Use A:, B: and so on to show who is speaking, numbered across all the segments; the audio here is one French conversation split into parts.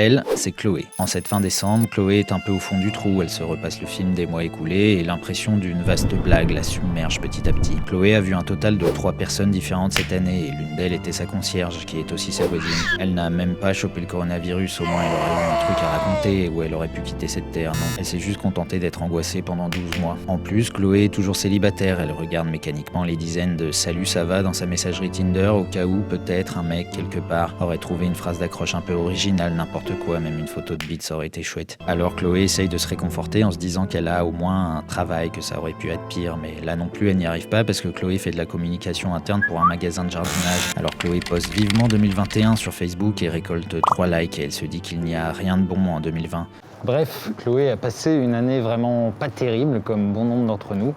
A: Elle, c'est Chloé. En cette fin décembre, Chloé est un peu au fond du trou, elle se repasse le film des mois écoulés et l'impression d'une vaste blague la submerge petit à petit. Chloé a vu un total de 3 personnes différentes cette année et l'une d'elles était sa concierge, qui est aussi sa voisine. Elle n'a même pas chopé le coronavirus, au moins elle aurait eu un truc à raconter ou elle aurait pu quitter cette terre, non. Elle s'est juste contentée d'être angoissée pendant 12 mois. En plus, Chloé est toujours célibataire, elle regarde mécaniquement les dizaines de « Salut, ça va » dans sa messagerie Tinder au cas où peut-être un mec quelque part aurait trouvé une phrase d'accroche un peu originale, n'importe quoi, même une photo de bite ça aurait été chouette. Alors Chloé essaye de se réconforter en se disant qu'elle a au moins un travail, que ça aurait pu être pire, mais là non plus elle n'y arrive pas parce que Chloé fait de la communication interne pour un magasin de jardinage. Alors Chloé poste vivement 2021 sur Facebook et récolte 3 likes et elle se dit qu'il n'y a rien de bon en 2020.
B: Bref, Chloé a passé une année vraiment pas terrible comme bon nombre d'entre nous,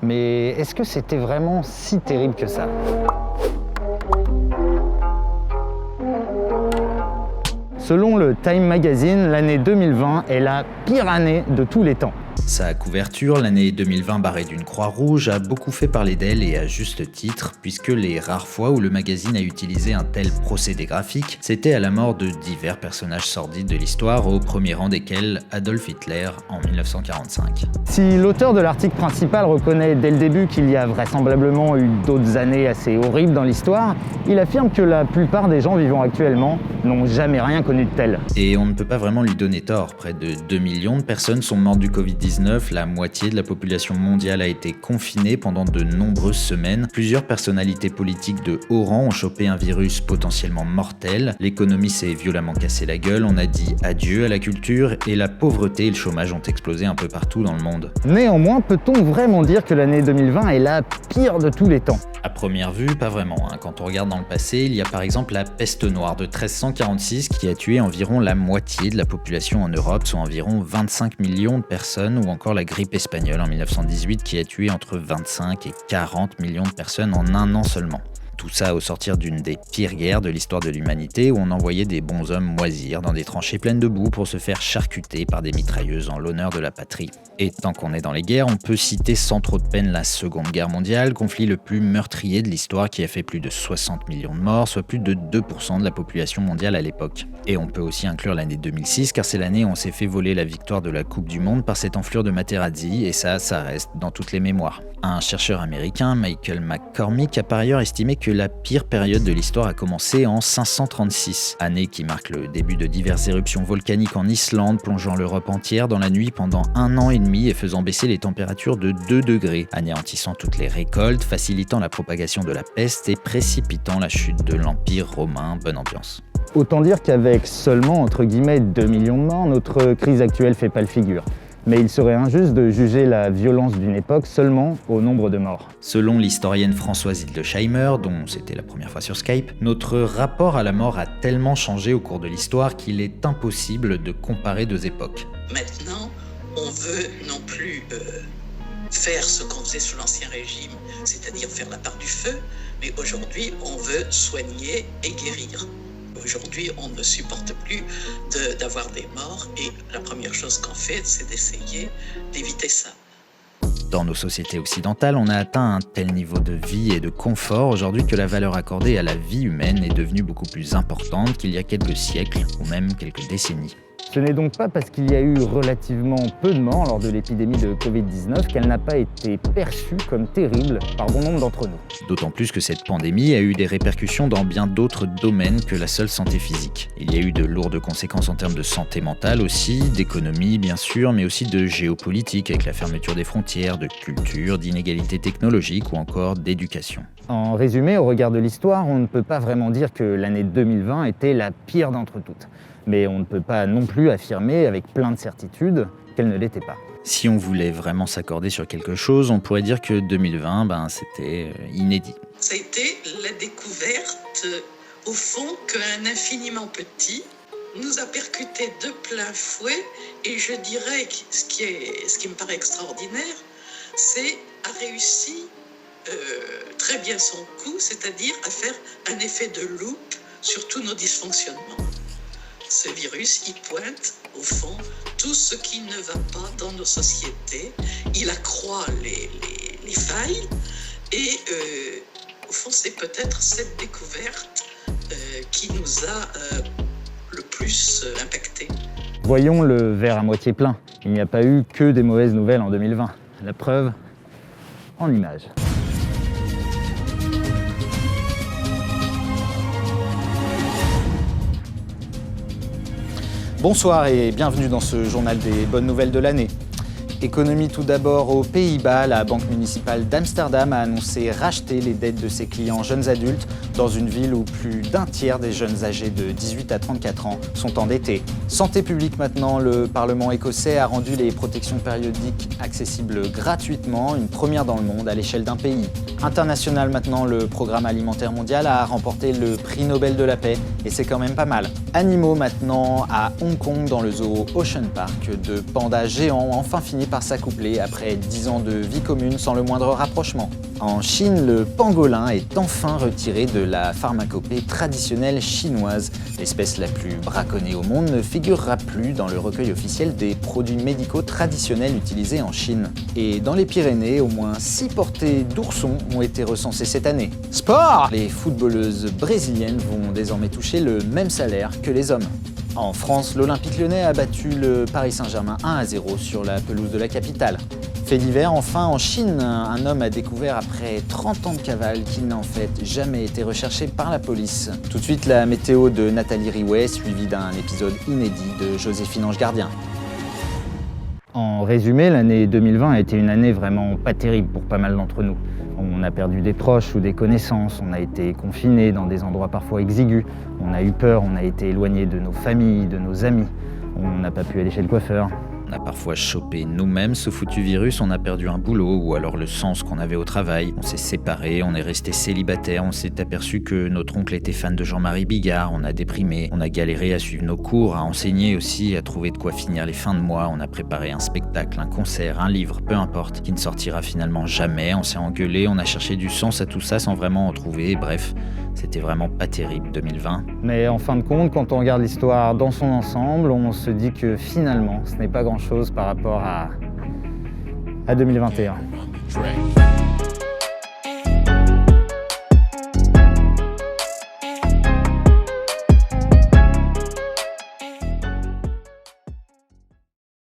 B: mais est-ce que c'était vraiment si terrible que ça ? Selon le Time Magazine, l'année 2020 est la pire année de tous les temps.
A: Sa couverture, l'année 2020 barrée d'une croix rouge, a beaucoup fait parler d'elle et à juste titre, puisque les rares fois où le magazine a utilisé un tel procédé graphique, c'était à la mort de divers personnages sordides de l'histoire, au premier rang desquels Adolf Hitler en 1945.
B: Si l'auteur de l'article principal reconnaît dès le début qu'il y a vraisemblablement eu d'autres années assez horribles dans l'histoire, il affirme que la plupart des gens vivant actuellement n'ont jamais rien connu de tel.
A: Et on ne peut pas vraiment lui donner tort, près de 2 millions de personnes sont mortes du Covid-19, la moitié de la population mondiale a été confinée pendant de nombreuses semaines, plusieurs personnalités politiques de haut rang ont chopé un virus potentiellement mortel, l'économie s'est violemment cassée la gueule, on a dit adieu à la culture et la pauvreté et le chômage ont explosé un peu partout dans le monde.
B: Néanmoins, peut-on vraiment dire que l'année 2020 est la pire de tous les temps ?
A: À première vue, pas vraiment. Quand on regarde dans le passé, il y a par exemple la peste noire de 1346 qui a tué environ la moitié de la population en Europe, soit environ 25 millions de personnes, ou encore la grippe espagnole en 1918 qui a tué entre 25 et 40 millions de personnes en un an seulement. Tout ça au sortir d'une des pires guerres de l'histoire de l'humanité où on envoyait des bonshommes moisir dans des tranchées pleines de boue pour se faire charcuter par des mitrailleuses en l'honneur de la patrie. Et tant qu'on est dans les guerres, on peut citer sans trop de peine la Seconde Guerre mondiale, conflit le plus meurtrier de l'histoire qui a fait plus de 60 millions de morts, soit plus de 2% de la population mondiale à l'époque. Et on peut aussi inclure l'année 2006 car c'est l'année où on s'est fait voler la victoire de la Coupe du Monde par cette enflure de Materazzi et ça reste dans toutes les mémoires. Un chercheur américain, Michael McCormick, a par ailleurs estimé que la pire période de l'histoire a commencé en 536, année qui marque le début de diverses éruptions volcaniques en Islande, plongeant l'Europe entière dans la nuit pendant 1 an et demi et faisant baisser les températures de 2 degrés, anéantissant toutes les récoltes, facilitant la propagation de la peste et précipitant la chute de l'Empire romain. Bonne ambiance.
B: Autant dire qu'avec seulement, entre guillemets, 2 millions de morts, notre crise actuelle fait pas le figure. Mais il serait injuste de juger la violence d'une époque seulement au nombre de morts.
A: Selon l'historienne Françoise Hildesheimer, dont c'était la première fois sur Skype, notre rapport à la mort a tellement changé au cours de l'histoire qu'il est impossible de comparer 2 époques.
C: Maintenant, on veut non plus faire ce qu'on faisait sous l'Ancien Régime, c'est-à-dire faire la part du feu, mais aujourd'hui, on veut soigner et guérir. Aujourd'hui, on ne supporte plus d'avoir des morts et la première chose qu'on fait, c'est d'essayer d'éviter ça.
A: Dans nos sociétés occidentales, on a atteint un tel niveau de vie et de confort aujourd'hui que la valeur accordée à la vie humaine est devenue beaucoup plus importante qu'il y a quelques siècles ou même quelques décennies.
B: Ce n'est donc pas parce qu'il y a eu relativement peu de morts lors de l'épidémie de Covid-19 qu'elle n'a pas été perçue comme terrible par bon nombre d'entre nous.
A: D'autant plus que cette pandémie a eu des répercussions dans bien d'autres domaines que la seule santé physique. Il y a eu de lourdes conséquences en termes de santé mentale aussi, d'économie bien sûr, mais aussi de géopolitique avec la fermeture des frontières, de culture, d'inégalités technologiques ou encore d'éducation.
B: En résumé, au regard de l'histoire, on ne peut pas vraiment dire que l'année 2020 était la pire d'entre toutes. Mais on ne peut pas non plus affirmer avec plein de certitude qu'elle ne l'était pas.
A: Si on voulait vraiment s'accorder sur quelque chose, on pourrait dire que 2020, c'était inédit.
C: Ça a été la découverte, au fond, qu'un infiniment petit nous a percuté de plein fouet. Et je dirais que ce qui me paraît extraordinaire, c'est a réussi très bien son coup, c'est-à-dire à faire un effet de loupe sur tous nos dysfonctionnements. Ce virus, il pointe, au fond, tout ce qui ne va pas dans nos sociétés. Il accroît les failles et, au fond, c'est peut-être cette découverte qui nous a le plus plus impactés.
B: Voyons le verre à moitié plein. Il n'y a pas eu que des mauvaises nouvelles en 2020. La preuve en images.
A: Bonsoir et bienvenue dans ce journal des bonnes nouvelles de l'année. Économie tout d'abord aux Pays-Bas, la banque municipale d'Amsterdam a annoncé racheter les dettes de ses clients jeunes adultes dans une ville où plus d'un tiers des jeunes âgés de 18 à 34 ans sont endettés. Santé publique maintenant, le Parlement écossais a rendu les protections périodiques accessibles gratuitement, une première dans le monde à l'échelle d'un pays. International maintenant, le Programme alimentaire mondial a remporté le prix Nobel de la paix et c'est quand même pas mal. Animaux maintenant, à Hong Kong dans le zoo Ocean Park, de pandas géants ont enfin fini par s'accoupler après 10 ans de vie commune sans le moindre rapprochement. En Chine, le pangolin est enfin retiré de la pharmacopée traditionnelle chinoise. L'espèce la plus braconnée au monde ne figurera plus dans le recueil officiel des produits médicaux traditionnels utilisés en Chine. Et dans les Pyrénées, au moins 6 portées d'oursons ont été recensées cette année. Sport! Les footballeuses brésiliennes vont désormais toucher le même salaire que les hommes. En France, l'Olympique Lyonnais a battu le Paris Saint-Germain 1-0 sur la pelouse de la capitale. Fait divers, enfin, en Chine, un homme a découvert après 30 ans de cavale qu'il n'a en fait jamais été recherché par la police. Tout de suite, la météo de Nathalie Riouet, suivie d'un épisode inédit de Joséphine Ange Gardien.
B: En résumé, l'année 2020 a été une année vraiment pas terrible pour pas mal d'entre nous. On a perdu des proches ou des connaissances, on a été confinés dans des endroits parfois exigus, on a eu peur, on a été éloigné de nos familles, de nos amis, on n'a pas pu aller chez le coiffeur.
A: On a parfois chopé nous-mêmes ce foutu virus, on a perdu un boulot ou alors le sens qu'on avait au travail. On s'est séparés, on est resté célibataire, on s'est aperçu que notre oncle était fan de Jean-Marie Bigard, on a déprimé, on a galéré à suivre nos cours, à enseigner aussi, à trouver de quoi finir les fins de mois. On a préparé un spectacle, un concert, un livre, peu importe, qui ne sortira finalement jamais. On s'est engueulé, on a cherché du sens à tout ça sans vraiment en trouver. Bref, c'était vraiment pas terrible 2020.
B: Mais en fin de compte, quand on regarde l'histoire dans son ensemble, on se dit que finalement, ce n'est pas grand-chose par rapport à 2021.